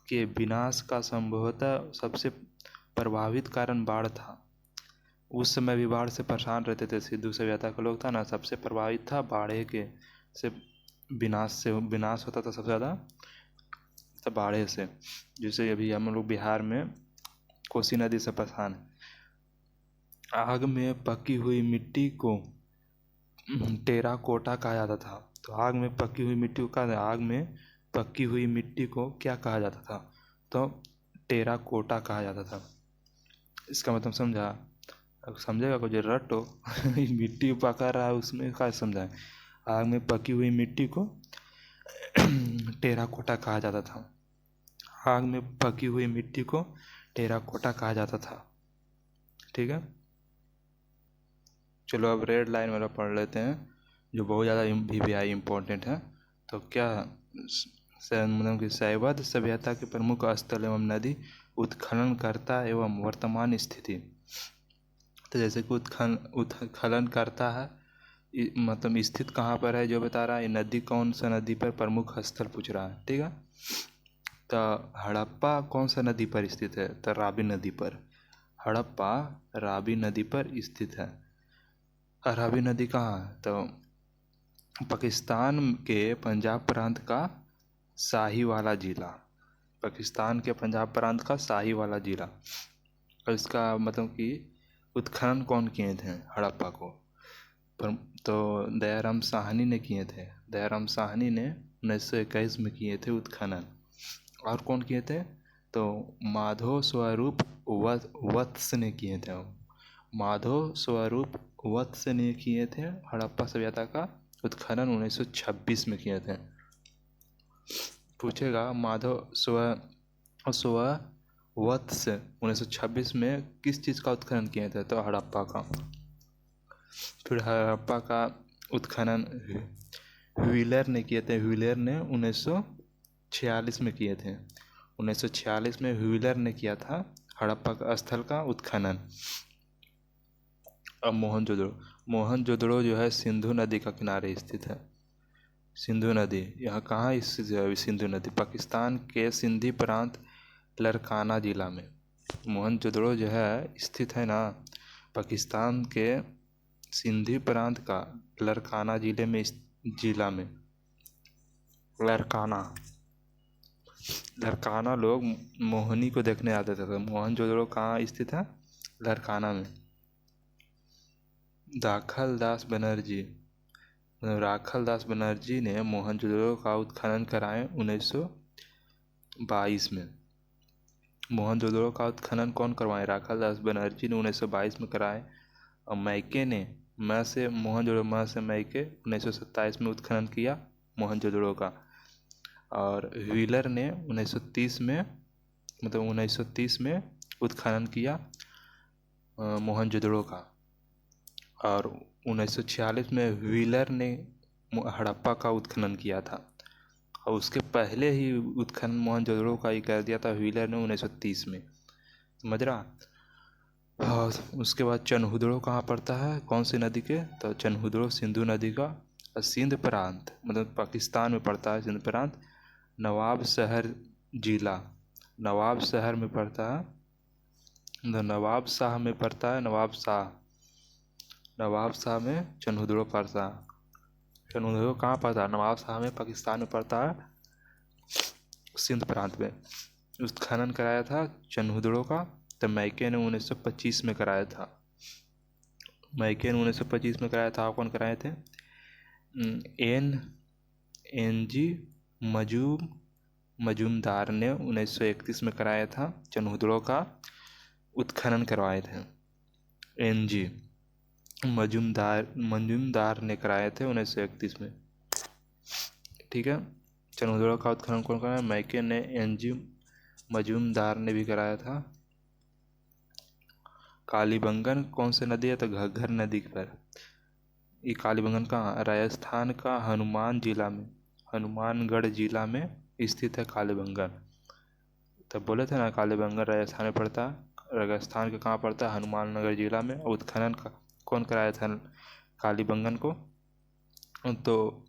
के विनाश का संभवतः सबसे प्रभावित कारण बाढ़ था। उस समय भी बाढ़ से परेशान रहते थे सिंधु सभ्यता के लोग था ना, सबसे प्रभावित था बाढ़े के से विनाश होता था सबसे ज़्यादा तो बाढ़े से। जैसे अभी हम लोग बिहार में कोसी नदी से परेशान है। आग में पकी हुई मिट्टी को टेराकोटा कहा जाता था। तो आग में पकी हुई मिट्टी को क्या कहा जाता था? तो टेराकोटा कहा जाता था। इसका मतलब समझा? अब समझेगा कुछ रटो मिट्टी पका रहा है उसमें क्या समझाएं। आग में पकी हुई मिट्टी को टेराकोटा कहा जाता था। आग में पकी हुई मिट्टी को टेराकोटा कहा जाता था। ठीक है, चलो अब रेड लाइन वाला पढ़ लेते हैं जो बहुत ज़्यादा VVI इम्पोर्टेंट है। तो क्या मतलब कि शैव सभ्यता के प्रमुख स्थल एवं नदी उत्खननकर्ता एवं वर्तमान स्थिति। तो जैसे कि उत्खनन करता है मतलब स्थित कहाँ पर है जो बता रहा है, नदी कौन सा नदी पर प्रमुख स्थल पूछ रहा है। ठीक है, तो हड़प्पा कौन सा नदी पर स्थित है? तो रावी नदी पर। हड़प्पा रावी नदी पर स्थित है। अरावी नदी कहाँ है? तो पाकिस्तान के पंजाब प्रांत का साहीवाला जिला, पाकिस्तान के पंजाब प्रांत का साहीवाला जिला। और इसका मतलब कि उत्खनन कौन किए थे हड़प्पा को? पर तो दयाराम साहनी ने किए थे। दयाराम साहनी ने 1921 में किए थे उत्खनन। और कौन किए थे? तो माधव स्वरूप वत्स ने किए थे। माधव स्वरूप वत्स ने किए थे हड़प्पा सभ्यता का उत्खनन 1926 में किए थे। पूछेगा माधव स्व वत्स 1926 में किस चीज़ का उत्खनन किए थे? तो हड़प्पा का। फिर हड़प्पा का उत्खनन व्हीलर ने किए थे। व्हीलर ने 1946 में किए थे। 1946 में व्हीलर ने किया था हड़प्पा का स्थल का उत्खनन। अब मोहनजोदड़ो जो है सिंधु नदी का किनारे स्थित है। सिंधु नदी यहाँ कहाँ स्थित है? सिंधु नदी पाकिस्तान के सिंधी प्रांत लरकाना जिला में। मोहनजोदड़ो जो है स्थित है ना पाकिस्तान के सिंधी प्रांत का लरकाना जिला में। लरकाना लोग मोहनी को देखने आते थे। तो मोहनजोदड़ो कहाँ स्थित है? लरकाना में। राखल दास बनर्जी ने मोहनजोदड़ो का उत्खनन कराए 1922 में। मोहनजोदड़ो का उत्खनन कौन करवाए? राखल दास बनर्जी ने 1922 में कराए। और मैके ने मोहनजोदड़ो से मैके 1927 में उत्खनन किया मोहनजोदड़ो का। और व्हीलर ने 1930 में उत्खनन किया मोहनजोदड़ो का। और 1946 में व्हीलर ने हड़प्पा का उत्खनन किया था। और उसके पहले ही उत्खनन मोहनजोदड़ो का ही कर दिया था व्हीलर ने 1930 में। समझ रहा? और उसके बाद चनहुदड़ो कहाँ पड़ता है? कौन सी नदी के? तो चनहुदड़ो सिंधु नदी का सिंध प्रांत मतलब पाकिस्तान में पड़ता है। सिंध प्रांत नवाब शहर जिला, नवाब शहर में पड़ता है। नवाब शाह में पड़ता है। नवाब शाह में चनहुदड़ो पड़ता है। चनहुदड़ो कहाँ पड़ता है? नवाब शाह में पाकिस्तान में पड़ता है सिंध प्रांत में। उत्खनन कराया था चनहुदड़ो का तो मैके ने 1925 में कराया था। मैके ने 1925 में कराया था। कौन कराए थे? NG मजूमदार ने 1931 में कराया था। चनहुदड़ो का उत्खनन करवाए थे। NG मजूमदार ने कराए थे 1931 में। ठीक है। चनहुदड़ो का उत्खनन कौन कराया? मैके ने। NG मजूमदार ने भी कराया था। कालीबंगन कौन सी नदी है? तो घग्गर नदी पर। ये कालीबंगन कहाँ? राजस्थान का हनुमानगढ़ जिला में स्थित है कालीबंगन। तब बोले थे ना कालीबंगन राजस्थान में पड़ता है। राजस्थान के कहाँ पड़ता है? हनुमानगढ़ जिला में। और उत्खनन का कौन कराया था कालीबंगन को? तो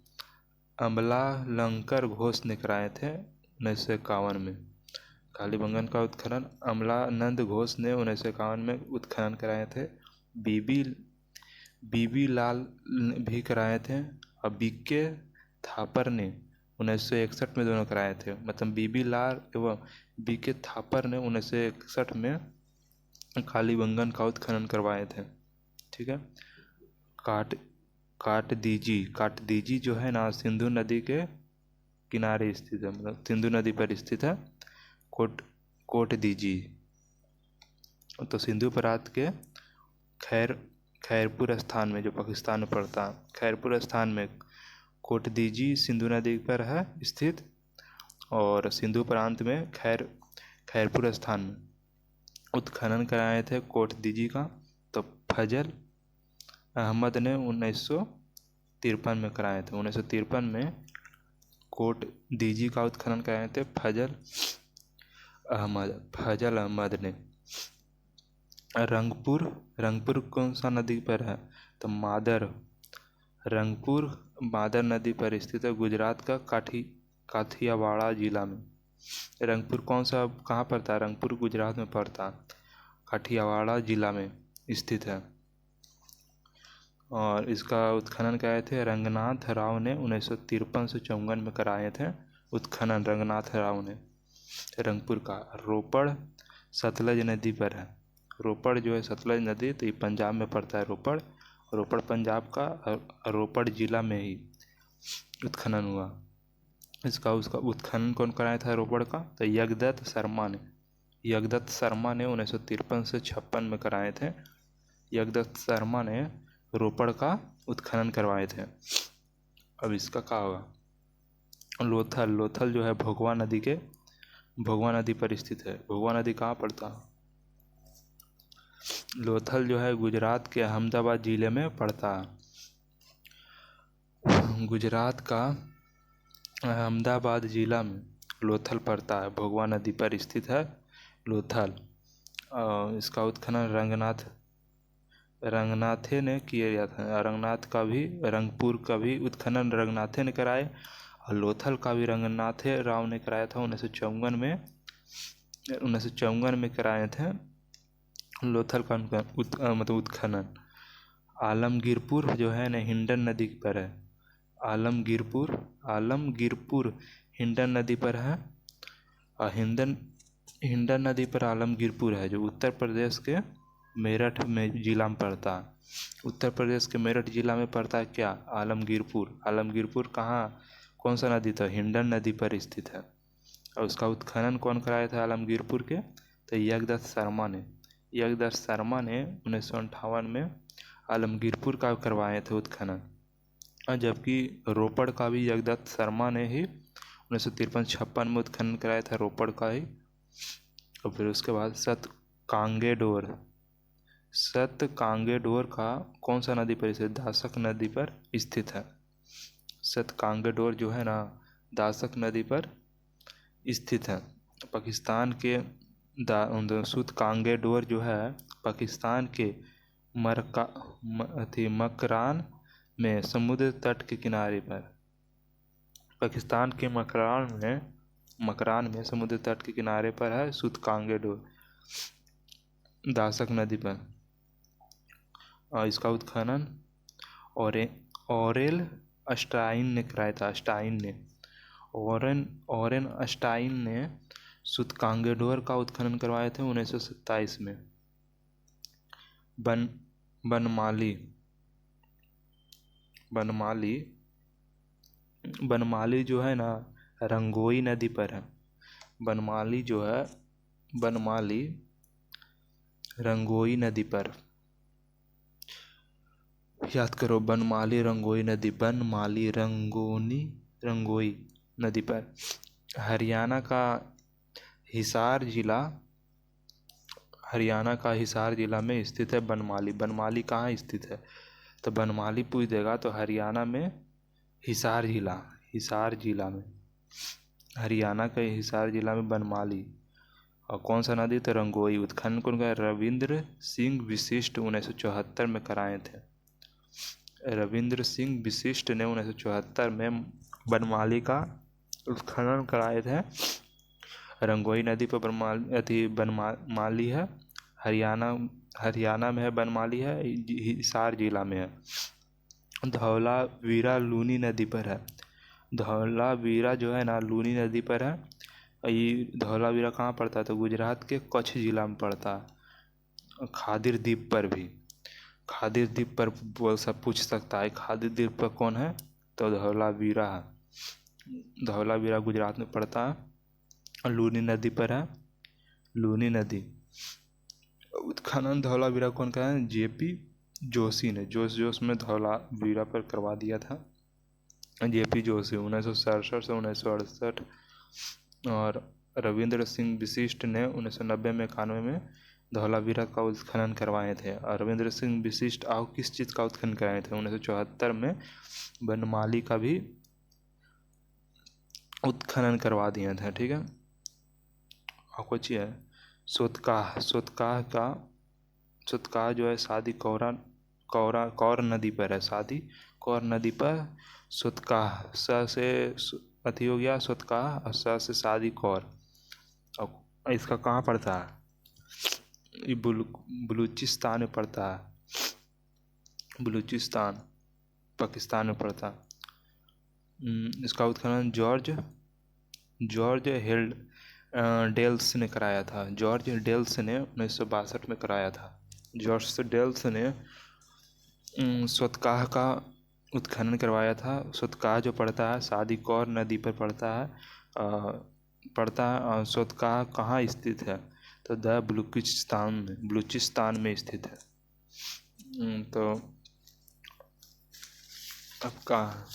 अमलालंकर घोष ने कराए थे 1951 में। कालीबंगन का उत्खनन अमलानंद घोष ने 1951 में उत्खनन कराए थे। बीबी लाल भी कराए थे। और बीके थापर ने 1961 में दोनों कराए थे। मतलब बीबी लाल एवं बीके थापर ने 1961 में कालीबंगन का उत्खनन करवाए थे। ठीक है। काटदीजी जो है ना सिंधु नदी के किनारे स्थित है। मतलब सिंधु नदी पर स्थित है कोटदीजी। तो सिंधु प्रांत के खैरपुर स्थान में जो पाकिस्तान में पड़ता है, खैरपुर स्थान में कोटदीजी सिंधु नदी पर है स्थित। और सिंधु प्रांत में खैरपुर स्थान में उत्खनन कराए थे कोटदीजी का। तो फजल अहमद ने 1953 में कराए थे। 1953 में कोटदीजी का उत्खनन कराए थे फजल अहमद ने। रंगपुर कौन सा नदी पर है? तो रंगपुर मादर नदी पर स्थित है गुजरात का काठियावाड़ जिला में। रंगपुर कहाँ पड़ता है? रंगपुर गुजरात में पड़ता है, काठियावाड़ जिला में स्थित है। और इसका उत्खनन कराए थे रंगनाथ राव ने 1953 से 54 में कराए थे उत्खनन रंगनाथ राव ने रंगपुर का। रोपड़ सतलज नदी पर है। रोपड़ जो है सतलज नदी, तो ये पंजाब में पड़ता है रोपड़। रोपड़ पंजाब का, और रोपड़ जिला में ही उत्खनन हुआ। उसका उत्खनन कौन कराया था रोपड़ का? तो यज्ञदत्त शर्मा ने। यज्ञदत्त शर्मा ने 1953 से 56 में कराए थे। यज्ञदत्त शर्मा ने रोपड़ का उत्खनन करवाए थे। अब इसका क्या होगा? लोथल। लोथल जो है भगवा नदी पर स्थित है। भगवा नदी कहाँ पड़ता है? लोथल जो है गुजरात के अहमदाबाद जिले में पड़ता है। गुजरात का अहमदाबाद जिला में लोथल पड़ता है, भगवा नदी पर स्थित है लोथल। इसका उत्खनन रंगनाथे ने किया था। रंगपुर का भी उत्खनन रंगनाथे ने कराए, और लोथल का भी रंगनाथे राव ने कराया था 1954 में कराए थे लोथल का मतलब उत्खनन। आलमगीरपुर जो है ना हिंडन नदी पर है। आलमगीरपुर हिंडन नदी पर है, और हिंडन नदी पर आलमगीरपुर है, जो उत्तर प्रदेश के मेरठ में जिला में पड़ता है। उत्तर प्रदेश के मेरठ जिला में पड़ता है क्या? आलमगीरपुर। आलमगीरपुर कहाँ, कौन सा नदी था? हिंडन नदी पर स्थित है। और उसका उत्खनन कौन कराया था आलमगीरपुर के? तो यज्ञदत्त शर्मा ने। यज्ञदत्त शर्मा ने 1958 में आलमगीरपुर का करवाए थे उत्खनन, जबकि रोपड़ का भी यज्ञदत्त शर्मा ने ही 1953-56 में उत्खनन कराया था रोपड़ का ही। और फिर उसके बाद सतकांगेडोर का कौन सा नदी पर स्थित? दासक नदी पर स्थित है। सतकांगेडोर जो है ना दासक नदी पर स्थित है। पाकिस्तान के सतकांगेडोर जो है पाकिस्तान के मकरान में समुद्र तट के किनारे पर। पाकिस्तान के मकरान में समुद्र तट के किनारे पर है सतकांगेडोर दासक नदी पर। और इसका उत्खनन ऑरेल अस्टाइन ने कराया था। ओरेन अस्टाइन ने सतकांगेडोर का उत्खनन करवाए थे 1927 में। बनमाली जो है ना रंगोई नदी पर है। बनमाली रंगोई नदी पर, याद करो, बनमाली रंगोई नदी पर। हरियाणा का हिसार जिला में स्थित है बनमाली। बनमाली कहाँ स्थित है? तो बनमाली पूछ देगा तो हरियाणा में हिसार जिला में, हरियाणा के हिसार जिला में बनमाली। और कौन सा नदी? तो रंगोई। उत्खनन कौन का? रविंद्र सिंह विशिष्ट 1974 में कराए थे। रविंद्र सिंह विशिष्ट ने 1974 में बनमाली का उत्खनन कराए थे। रंगोई नदी पर बनमाली है। हरियाणा में है बनमाली है, हिसार जिला में है। धौलावीरा लूनी नदी पर है। धौलावीरा जो है ना लूनी नदी पर है। ये धौलावीरा कहाँ पड़ता है? तो गुजरात के कच्छ जिला में पड़ता है। खादिर द्वीप पर वो सब पूछ सकता है। खादिर द्वीप पर कौन है? तो धौलावीरा है। धौलावीरा गुजरात में पड़ता है, लूनी नदी पर है। लूनी नदी उत्खनन धौलावीरा कौन का है? जेपी जोशी ने जोश में धौलावीरा पर करवा दिया था। जेपी जोशी 1967 से 1968, और रविंद्र सिंह विशिष्ट ने 1990 में 91 में धौलावीरा का उत्खनन करवाए थे। और रविंद्र सिंह विशिष्ट किस चीज़ का उत्खनन कराए थे? 1974 में बनमाली का भी उत्खनन करवा दिए थे। ठीक है, आपको चाहिए सोतकाह जो है शादी कौर नदी पर है। शादी कौर नदी पर सोतकाह से अति हो गया सोतकाह, और से शादी कौर। और इसका कहाँ पड़ता है? ये बलूचिस्तान में पड़ता है। बलूचिस्तान पाकिस्तान में पड़ता। इसका उत्खनन जॉर्ज डेल्स ने कराया था। जॉर्ज डेल्स ने 1962 में कराया था। जॉर्ज डेल्स ने स्वतकाह का उत्खनन करवाया था। स्वतकाह जो पड़ता है सादिकौर नदी पर पड़ता है। स्वतकाह कहाँ स्थित है? तो बलूचिस्तान में स्थित है। तो अब कहाँ